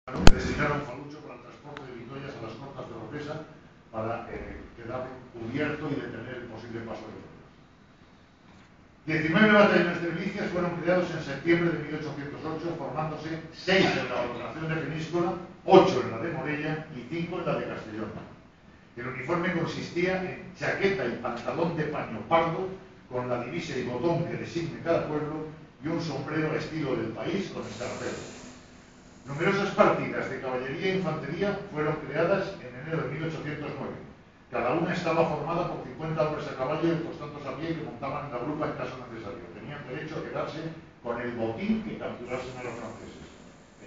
que designaron Falucho para el transporte de victorias a las costas de Oropesa para quedar cubierto y detener el posible paso de tropas. 19 batallones de milicias fueron creados en septiembre de 1808, formándose 6 en la Ordenación de Peníscola, 8 en la de Morella y 5 en la de Castellón. El uniforme consistía en chaqueta y pantalón de paño pardo, con la divisa y botón que designe cada pueblo, y un sombrero estilo del país con escarapelo. Numerosas partidas de caballería e infantería fueron creadas en enero de 1809. Cada una estaba formada por 50 hombres a caballo y otros tantos a pie que montaban en la grupa en caso necesario. Tenían derecho a quedarse con el botín que capturasen a los franceses.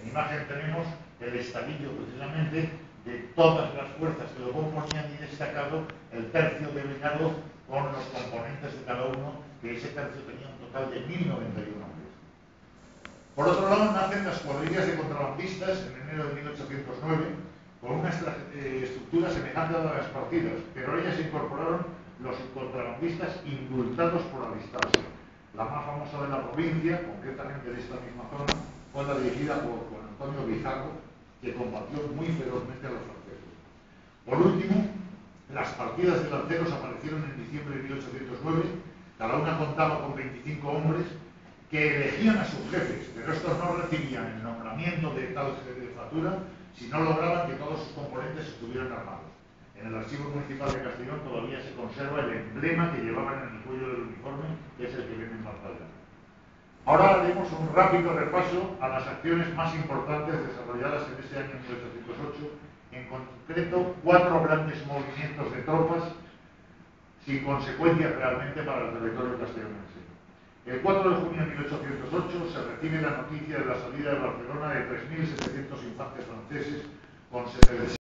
En imagen tenemos el estadillo precisamente de todas las fuerzas que lo componían y destacado el tercio delegado con los componentes de cada uno, que ese tercio tenía un total de 1091 hombres. Por otro lado, nacen las cuadrillas de contrabandistas en enero de 1809, con una estructura semejante a la de las partidas, pero a ellas se incorporaron los contrabandistas indultados por alistarse. La más famosa de la provincia, concretamente de esta misma zona, fue la dirigida por Juan Antonio Bizarro, que combatió muy ferozmente a los franceses. Por último, las partidas de lanceros aparecieron en diciembre de 1809, cada una contaba con 25 hombres que elegían a sus jefes, pero estos no recibían el nombramiento de tal jefatura si no lograban que todos sus componentes estuvieran armados. En el archivo municipal de Castellón todavía se conserva el emblema que llevaban en el cuello del uniforme, que es el que ven en pantalla. Ahora haremos un rápido repaso a las acciones más importantes desarrolladas en ese año 1808, en concreto 4 grandes movimientos de tropas sin consecuencias realmente para el territorio castellonense. El 4 de junio de 1808 se recibe la noticia de la salida de Barcelona de 3.700 infantes franceses con 76